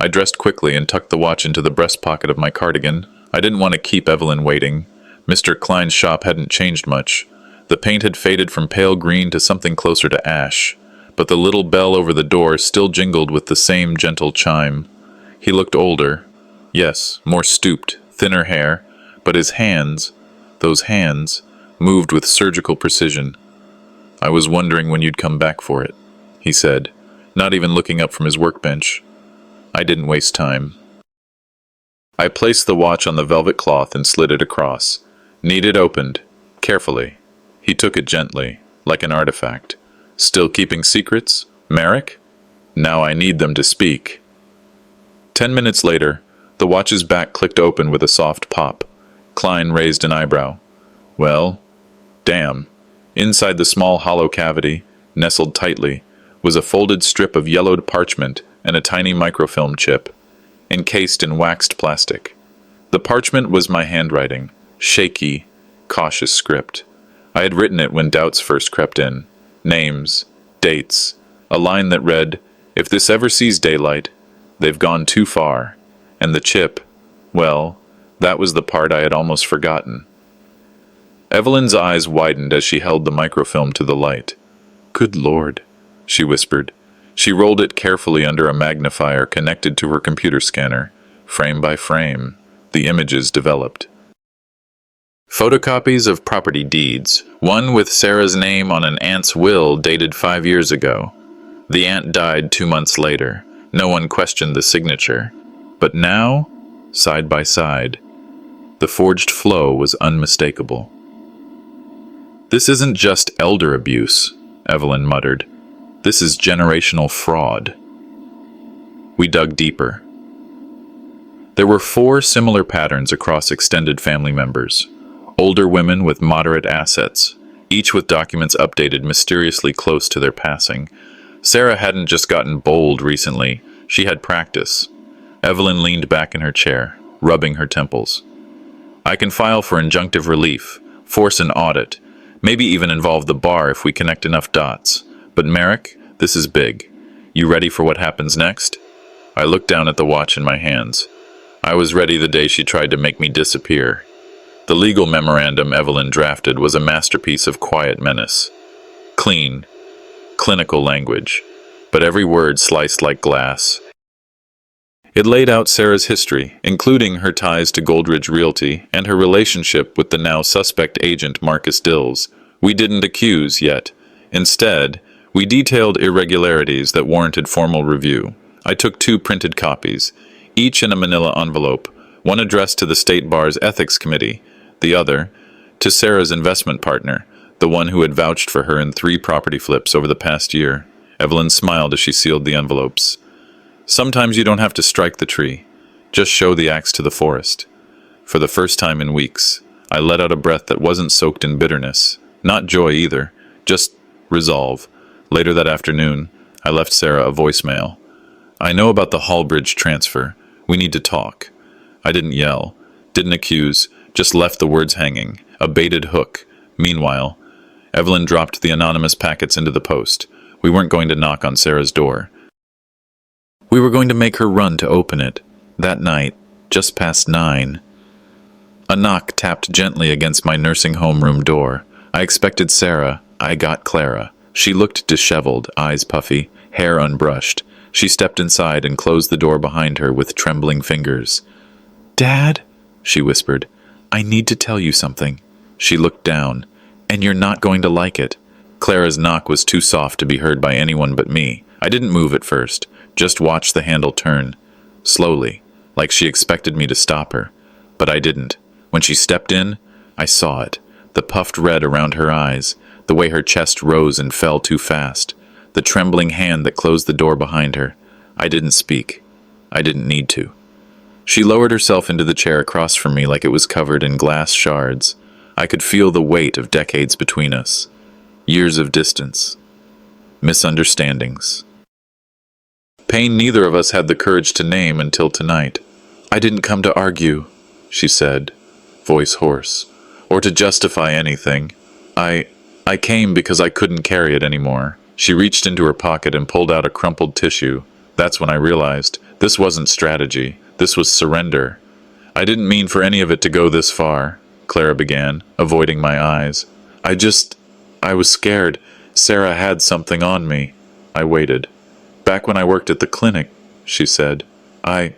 I dressed quickly and tucked the watch into the breast pocket of my cardigan. I didn't want to keep Evelyn waiting. Mr. Klein's shop hadn't changed much. The paint had faded from pale green to something closer to ash, but the little bell over the door still jingled with the same gentle chime. He looked older. Yes, more stooped, thinner hair, but his hands, those hands, moved with surgical precision. I was wondering when you'd come back for it, he said, not even looking up from his workbench. I didn't waste time. I placed the watch on the velvet cloth and slid it across. Needed opened, carefully. He took it gently, like an artifact. Still keeping secrets? Merrick? Now I need them to speak. 10 minutes later, the watch's back clicked open with a soft pop. Klein raised an eyebrow. Well, damn. Inside the small hollow cavity, nestled tightly, was a folded strip of yellowed parchment and a tiny microfilm chip, encased in waxed plastic. The parchment was my handwriting, shaky, cautious script. I had written it when doubts first crept in. Names, dates, a line that read, "If this ever sees daylight, they've gone too far." And the chip, well, that was the part I had almost forgotten. Evelyn's eyes widened as she held the microfilm to the light. "Good Lord," she whispered. She rolled it carefully under a magnifier connected to her computer scanner. Frame by frame, the images developed. Photocopies of property deeds, one with Sarah's name on an aunt's will dated 5 years ago. The aunt died 2 months later. No one questioned the signature. But now, side by side, the forged flow was unmistakable. "This isn't just elder abuse," Evelyn muttered. "This is generational fraud." We dug deeper. There were 4 similar patterns across extended family members. Older women with moderate assets, each with documents updated mysteriously close to their passing. Sarah hadn't just gotten bold recently, she had practice. Evelyn leaned back in her chair, rubbing her temples. I can file for injunctive relief, force an audit, maybe even involve the bar if we connect enough dots. But Merrick, this is big. You ready for what happens next? I looked down at the watch in my hands. I was ready the day she tried to make me disappear. The legal memorandum Evelyn drafted was a masterpiece of quiet menace. Clean, clinical language, but every word sliced like glass. It laid out Sarah's history, including her ties to Goldridge Realty and her relationship with the now suspect agent Marcus Dills. We didn't accuse yet. Instead, we detailed irregularities that warranted formal review. I took 2 printed copies, each in a manila envelope, one addressed to the State Bar's Ethics Committee, the other to Sarah's investment partner, the one who had vouched for her in 3 property flips over the past year. Evelyn smiled as she sealed the envelopes. Sometimes you don't have to strike the tree. Just show the axe to the forest. For the first time in weeks, I let out a breath that wasn't soaked in bitterness. Not joy either, just resolve. Later that afternoon, I left Sarah a voicemail. I know about the Hallbridge transfer. We need to talk. I didn't yell, didn't accuse, just left the words hanging, a baited hook. Meanwhile, Evelyn dropped the anonymous packets into the post. We weren't going to knock on Sarah's door. We were going to make her run to open it. That night, just past 9, a knock tapped gently against my nursing home room door. I expected Sarah. I got Clara. She looked disheveled, eyes puffy, hair unbrushed. She stepped inside and closed the door behind her with trembling fingers. "Dad," she whispered, "I need to tell you something." She looked down. "And you're not going to like it." Clara's knock was too soft to be heard by anyone but me. I didn't move at first, just watched the handle turn. Slowly, like she expected me to stop her. But I didn't. When she stepped in, I saw it. The puffed red around her eyes, the way her chest rose and fell too fast, the trembling hand that closed the door behind her. I didn't speak. I didn't need to. She lowered herself into the chair across from me like it was covered in glass shards. I could feel the weight of decades between us. Years of distance. Misunderstandings. Pain neither of us had the courage to name until tonight. "I didn't come to argue," she said, voice hoarse, "or to justify anything. I came because I couldn't carry it anymore." She reached into her pocket and pulled out a crumpled tissue. That's when I realized this wasn't strategy. This was surrender. "I didn't mean for any of it to go this far," Clara began, avoiding my eyes. I was scared. Sarah had something on me." I waited. "Back when I worked at the clinic," she said, I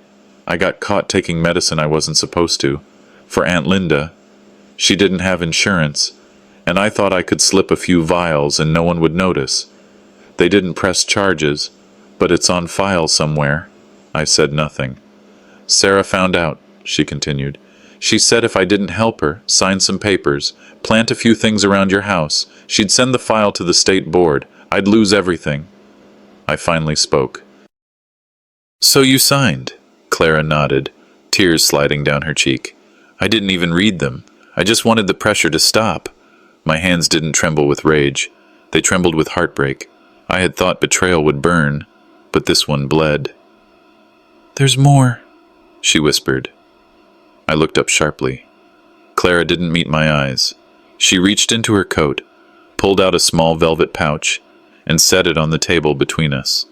got caught taking medicine I wasn't supposed to. For Aunt Linda. She didn't have insurance, and I thought I could slip a few vials and no one would notice. They didn't press charges, but it's on file somewhere." I said nothing. "Sarah found out," she continued. "She said if I didn't help her, sign some papers, plant a few things around your house, she'd send the file to the state board. I'd lose everything." I finally spoke. "So you signed?" Clara nodded, tears sliding down her cheek. "I didn't even read them. I just wanted the pressure to stop." My hands didn't tremble with rage. They trembled with heartbreak. I had thought betrayal would burn, but this one bled. "There's more," she whispered. I looked up sharply. Clara didn't meet my eyes. She reached into her coat, pulled out a small velvet pouch, and set it on the table between us.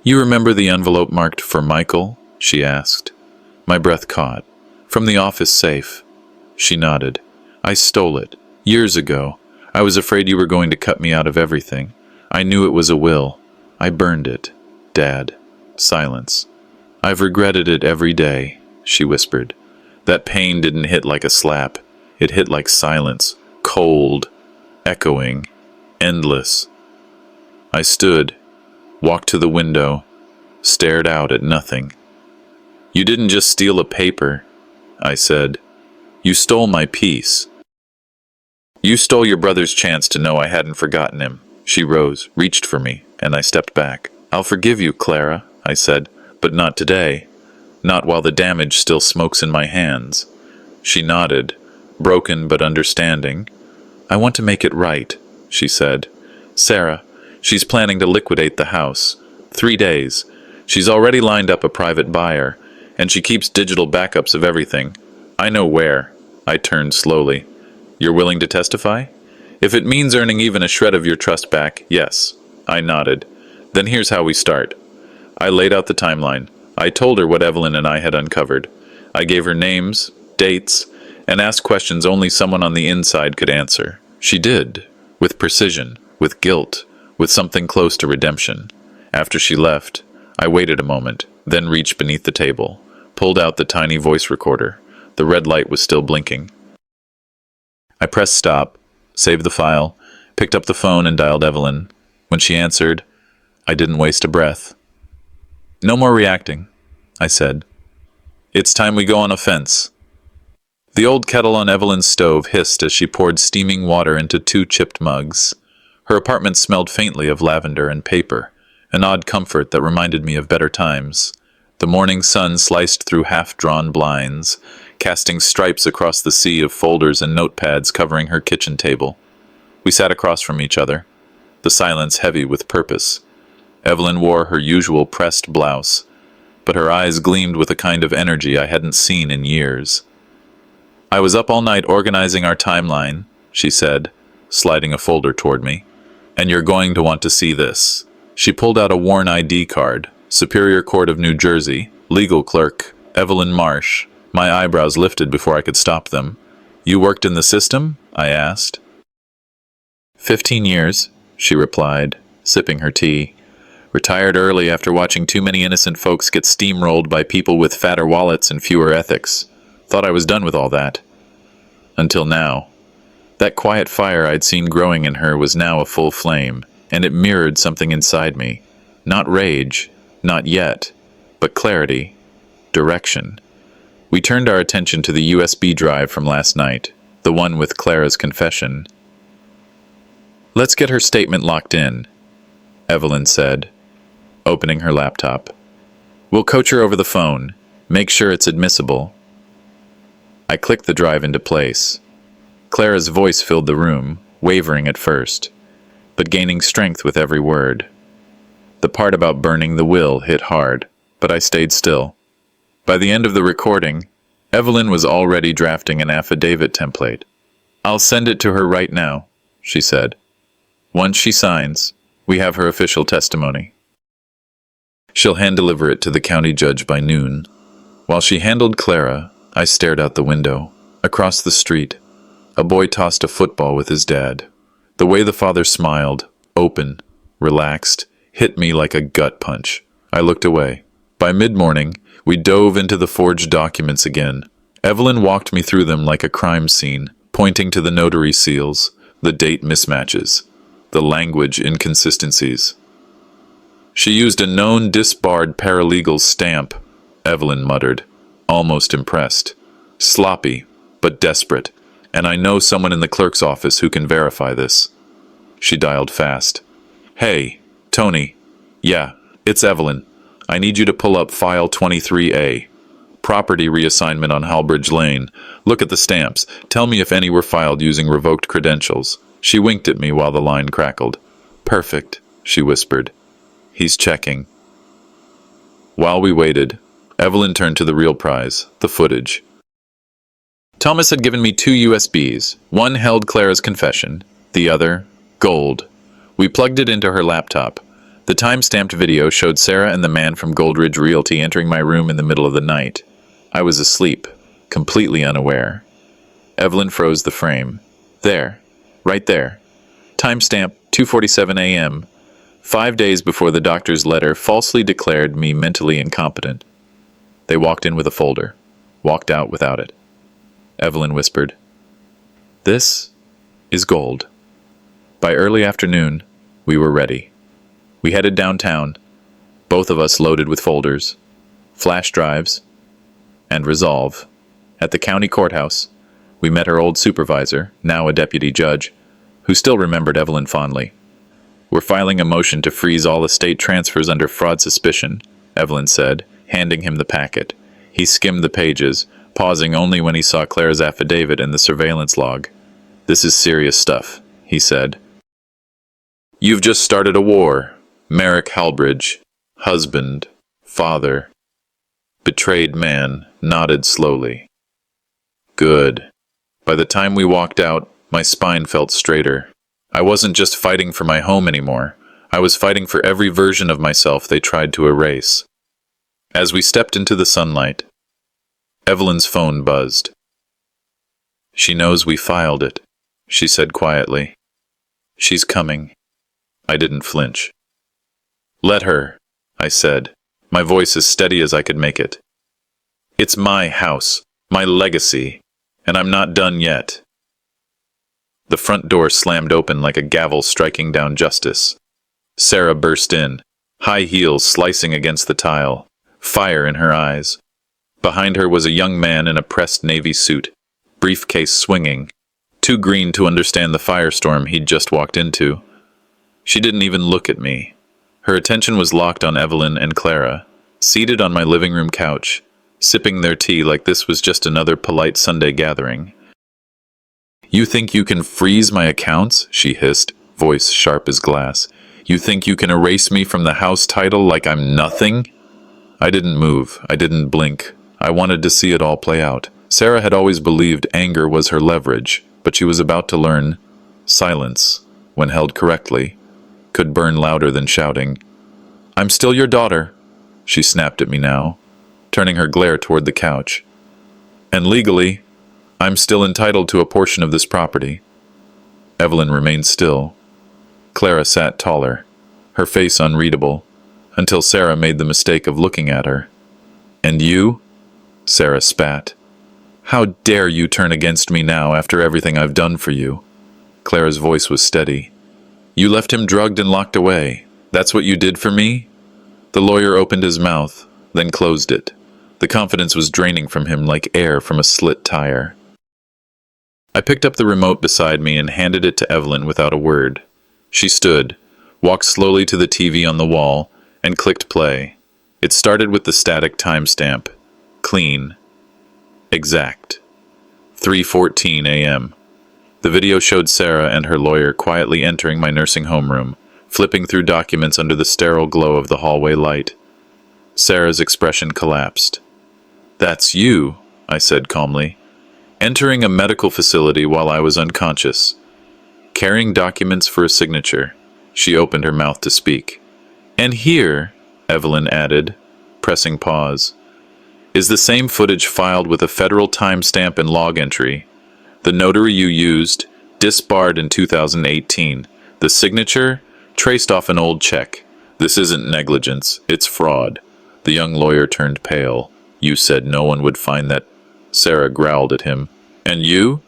"You remember the envelope marked for Michael?" she asked. My breath caught. "From the office safe." She nodded. "I stole it. Years ago. I was afraid you were going to cut me out of everything. I knew it was a will. I burned it. Dad." Silence. "I've regretted it every day," she whispered. That pain didn't hit like a slap. It hit like silence. Cold. Echoing. Endless. I stood, walked to the window, stared out at nothing. "You didn't just steal a paper," I said. "You stole my peace. You stole your brother's chance to know I hadn't forgotten him." She rose, reached for me, and I stepped back. "I'll forgive you, Clara," I said, "but not today. Not while the damage still smokes in my hands." She nodded, broken but understanding. "I want to make it right," she said. "Sarah, She's planning to liquidate the house. 3 days. She's already lined up a private buyer, and she keeps digital backups of everything. I know where. I turned slowly. You're willing to testify? If it means earning even a shred of your trust back, yes. I nodded. Then here's how we start. I laid out the timeline. I told her what Evelyn and I had uncovered. I gave her names, dates, and asked questions only someone on the inside could answer. She did, with precision, with guilt, with something close to redemption. After she left, I waited a moment, then reached beneath the table, pulled out the tiny voice recorder. The red light was still blinking. I pressed stop, saved the file, picked up the phone and dialed Evelyn. When she answered, I didn't waste a breath. No more reacting, I said. It's time we go on offense. The old kettle on Evelyn's stove hissed as she poured steaming water into 2 chipped mugs. Her apartment smelled faintly of lavender and paper, an odd comfort that reminded me of better times. The morning sun sliced through half-drawn blinds, casting stripes across the sea of folders and notepads covering her kitchen table. We sat across from each other, the silence heavy with purpose. Evelyn wore her usual pressed blouse, but her eyes gleamed with a kind of energy I hadn't seen in years. I was up all night organizing our timeline, she said, sliding a folder toward me. And you're going to want to see this. She pulled out a worn ID card. Superior Court of New Jersey, legal clerk, Evelyn Marsh. My eyebrows lifted before I could stop them. You worked in the system? I asked. 15 years, she replied, sipping her tea. Retired early after watching too many innocent folks get steamrolled by people with fatter wallets and fewer ethics. Thought I was done with all that. Until now. That quiet fire I'd seen growing in her was now a full flame, and it mirrored something inside me. Not rage, not yet, but clarity, direction. We turned our attention to the USB drive from last night, the one with Clara's confession. Let's get her statement locked in, Evelyn said, opening her laptop. We'll coach her over the phone, make sure it's admissible. I clicked the drive into place. Clara's voice filled the room, wavering at first, but gaining strength with every word. The part about burning the will hit hard, but I stayed still. By the end of the recording, Evelyn was already drafting an affidavit template. I'll send it to her right now, she said. Once she signs, we have her official testimony. She'll hand-deliver it to the county judge by noon. While she handled Clara, I stared out the window. Across the street, a boy tossed a football with his dad. The way the father smiled, open, relaxed, hit me like a gut punch. I looked away. By mid-morning, we dove into the forged documents again. Evelyn walked me through them like a crime scene, pointing to the notary seals, the date mismatches, the language inconsistencies. She used a known disbarred paralegal's stamp, Evelyn muttered, almost impressed. Sloppy, but desperate, and I know someone in the clerk's office who can verify this. She dialed fast. Hey, Tony. Yeah, it's Evelyn. I need you to pull up file 23A. Property reassignment on Halbridge Lane. Look at the stamps. Tell me if any were filed using revoked credentials. She winked at me while the line crackled. Perfect, she whispered. He's checking. While we waited, Evelyn turned to the real prize, the footage. Thomas had given me 2 USBs. One held Clara's confession, the other, gold. We plugged it into her laptop. The time-stamped video showed Sarah and the man from Goldridge Realty entering my room in the middle of the night. I was asleep, completely unaware. Evelyn froze the frame. There, right there. Timestamp 2:47 a.m. 5 days before the doctor's letter falsely declared me mentally incompetent. They walked in with a folder, walked out without it. Evelyn whispered, "This is gold." By early afternoon, we were ready. We headed downtown, both of us loaded with folders, flash drives, and resolve. At the county courthouse, we met her old supervisor, now a deputy judge, who still remembered Evelyn fondly. We're filing a motion to freeze all estate transfers under fraud suspicion, Evelyn said, handing him the packet. He skimmed the pages, pausing only when he saw Clara's affidavit and the surveillance log. This is serious stuff, he said. You've just started a war. Merrick Halbridge, husband, father, betrayed man, nodded slowly. Good. By the time we walked out, my spine felt straighter. I wasn't just fighting for my home anymore. I was fighting for every version of myself they tried to erase. As we stepped into the sunlight, Evelyn's phone buzzed. She knows we filed it, she said quietly. She's coming. I didn't flinch. Let her, I said, my voice as steady as I could make it. It's my house, my legacy, and I'm not done yet. The front door slammed open like a gavel striking down justice. Sarah burst in, high heels slicing against the tile, fire in her eyes. Behind her was a young man in a pressed navy suit, briefcase swinging, too green to understand the firestorm he'd just walked into. She didn't even look at me. Her attention was locked on Evelyn and Clara, seated on my living room couch, sipping their tea like this was just another polite Sunday gathering. You think you can freeze my accounts? She hissed, voice sharp as glass. You think you can erase me from the house title like I'm nothing? I didn't move. I didn't blink. I wanted to see it all play out. Sarah had always believed anger was her leverage, but she was about to learn silence, when held correctly, could burn louder than shouting. I'm still your daughter, she snapped at me now, turning her glare toward the couch. And legally, I'm still entitled to a portion of this property. Evelyn remained still. Clara sat taller, her face unreadable, until Sarah made the mistake of looking at her. And you? Sarah spat. How dare you turn against me now after everything I've done for you? Clara's voice was steady. You left him drugged and locked away. That's what you did for me? The lawyer opened his mouth, then closed it. The confidence was draining from him like air from a slit tire. I picked up the remote beside me and handed it to Evelyn without a word. She stood, walked slowly to the TV on the wall, and clicked play. It started with the static timestamp. Clean. Exact. 3:14 a.m. The video showed Sarah and her lawyer quietly entering my nursing home room, flipping through documents under the sterile glow of the hallway light. Sarah's expression collapsed. That's you, I said calmly. Entering a medical facility while I was unconscious. Carrying documents for a signature. She opened her mouth to speak. And here, Evelyn added, pressing pause, is the same footage filed with a federal timestamp and log entry. The notary you used, disbarred in 2018. The signature, traced off an old check. This isn't negligence, it's fraud. The young lawyer turned pale. You said no one would find that. Sarah growled at him. And you?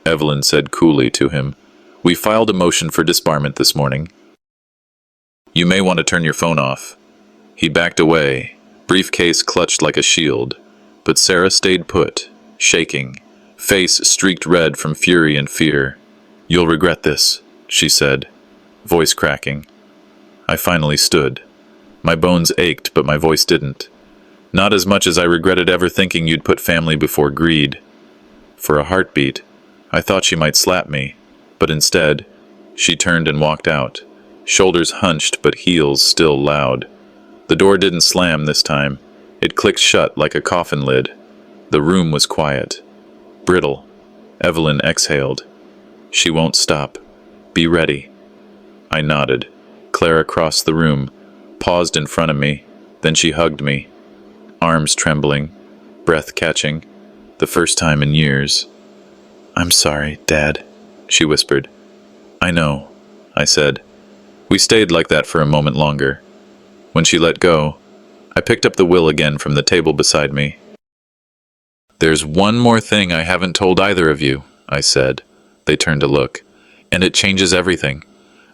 Evelyn said coolly to him. We filed a motion for disbarment this morning. You may want to turn your phone off. He backed away, briefcase clutched like a shield, but Sarah stayed put, shaking, face streaked red from fury and fear. You'll regret this, she said, voice cracking. I finally stood. My bones ached, but my voice didn't. Not as much as I regretted ever thinking you'd put family before greed. For a heartbeat, I thought she might slap me, but instead, she turned and walked out, shoulders hunched but heels still loud. The door didn't slam this time. It clicked shut like a coffin lid. The room was quiet. Brittle. Evelyn exhaled. She won't stop. Be ready. I nodded. Clara crossed the room, paused in front of me, then she hugged me, arms trembling, breath catching, the first time in years. I'm sorry, Dad, she whispered. I know, I said. We stayed like that for a moment longer. When she let go, I picked up the will again from the table beside me. There's one more thing I haven't told either of you, I said. They turned to look. And it changes everything.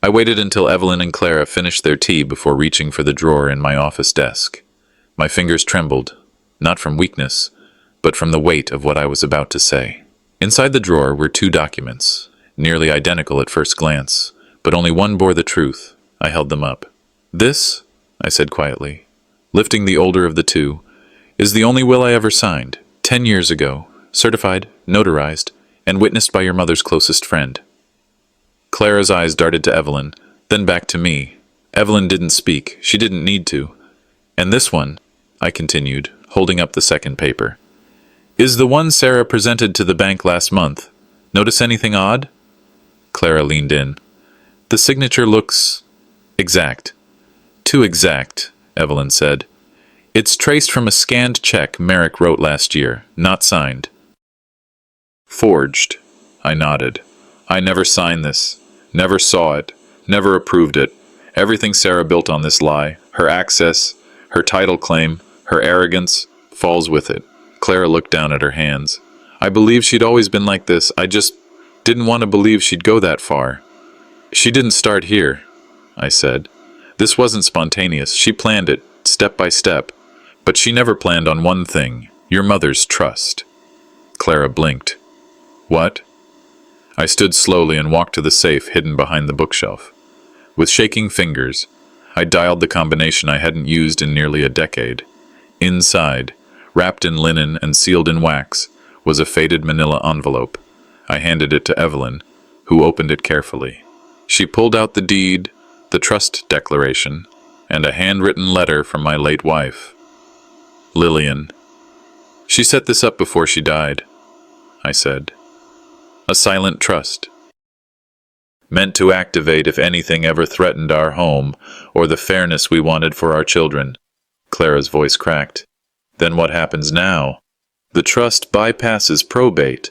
I waited until Evelyn and Clara finished their tea before reaching for the drawer in my office desk. My fingers trembled, not from weakness, but from the weight of what I was about to say. Inside the drawer were two documents, nearly identical at first glance, but only one bore the truth. I held them up. This, I said quietly, lifting the older of the two, is the only will I ever signed, 10 years ago, certified, notarized, and witnessed by your mother's closest friend. Clara's eyes darted to Evelyn, Then back to me. Evelyn didn't speak. She didn't need to. And this one, I continued, holding up the second paper, is the one Sarah presented to the bank last month. Notice anything odd? Clara leaned in. The signature looks exact. Too exact, Evelyn said. It's traced from a scanned check Merrick wrote last year, not signed. Forged, I nodded. I never signed this, never saw it, never approved it. Everything Sarah built on this lie, her access, her title claim, her arrogance, falls with it. Clara looked down at her hands. I believed she'd always been like this. I just didn't want to believe she'd go that far. She didn't start here, I said. This wasn't spontaneous. She planned it, step by step. But she never planned on one thing, your mother's trust. Clara blinked. What? I stood slowly and walked to the safe hidden behind the bookshelf. With shaking fingers, I dialed the combination I hadn't used in nearly a decade. Inside, wrapped in linen and sealed in wax, was a faded manila envelope. I handed it to Evelyn, who opened it carefully. She pulled out the deed, the trust declaration, and a handwritten letter from my late wife, Lillian. She set this up before she died, I said. A silent trust. Meant to activate if anything ever threatened our home or the fairness we wanted for our children. Clara's voice cracked. Then what happens now? The trust bypasses probate,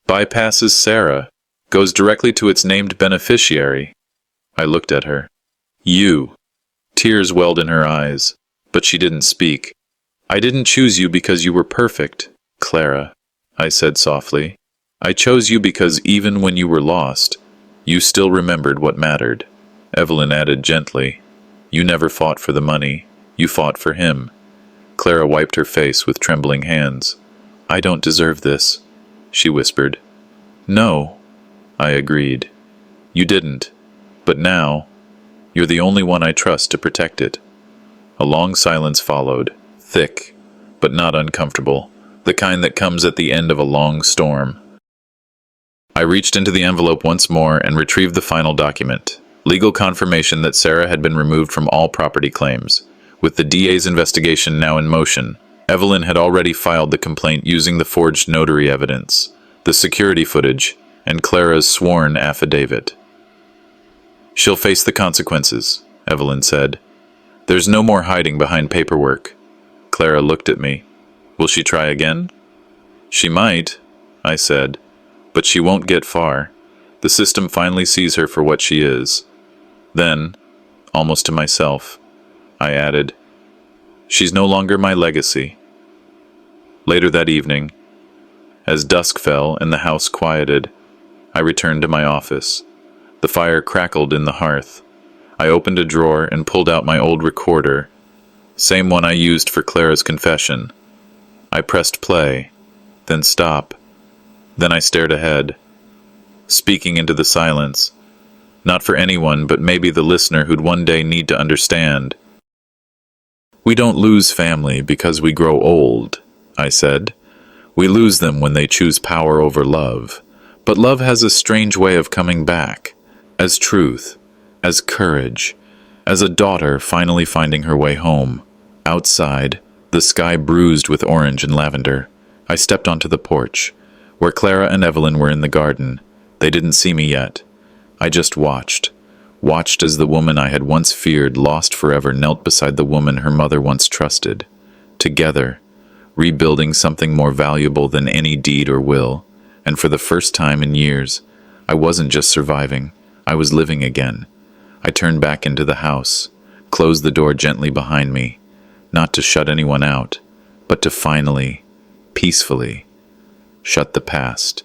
bypasses Sarah, goes directly to its named beneficiary. I looked at her. You. Tears welled in her eyes, but she didn't speak. I didn't choose you because you were perfect, Clara, I said softly. I chose you because even when you were lost, you still remembered what mattered. Evelyn added gently, you never fought for the money, you fought for him. Clara wiped her face with trembling hands. I don't deserve this, she whispered. No, I agreed. You didn't, but now, you're the only one I trust to protect it. A long silence followed, thick, but not uncomfortable, the kind that comes at the end of a long storm. I reached into the envelope once more and retrieved the final document, legal confirmation that Sarah had been removed from all property claims. With the DA's investigation now in motion, Evelyn had already filed the complaint using the forged notary evidence, the security footage, and Clara's sworn affidavit. She'll face the consequences, Evelyn said. There's no more hiding behind paperwork. Clara looked at me. Will she try again? She might, I said, but she won't get far. The system finally sees her for what she is. Then, almost to myself, I added, she's no longer my legacy. Later that evening, as dusk fell and the house quieted, I returned to my office. The fire crackled in the hearth. I opened a drawer and pulled out my old recorder, same one I used for Clara's confession. I pressed play, then stop. Then I stared ahead, speaking into the silence, not for anyone but maybe the listener who'd one day need to understand. We don't lose family because we grow old, I said. We lose them when they choose power over love. But love has a strange way of coming back, as truth, as courage, as a daughter finally finding her way home. Outside, the sky bruised with orange and lavender. I stepped onto the porch, where Clara and Evelyn were in the garden. They didn't see me yet. I just watched as the woman I had once feared lost forever knelt beside the woman her mother once trusted. Together, rebuilding something more valuable than any deed or will. And for the first time in years, I wasn't just surviving, I was living again. I turned back into the house, closed the door gently behind me, not to shut anyone out, but to finally, peacefully, shut the past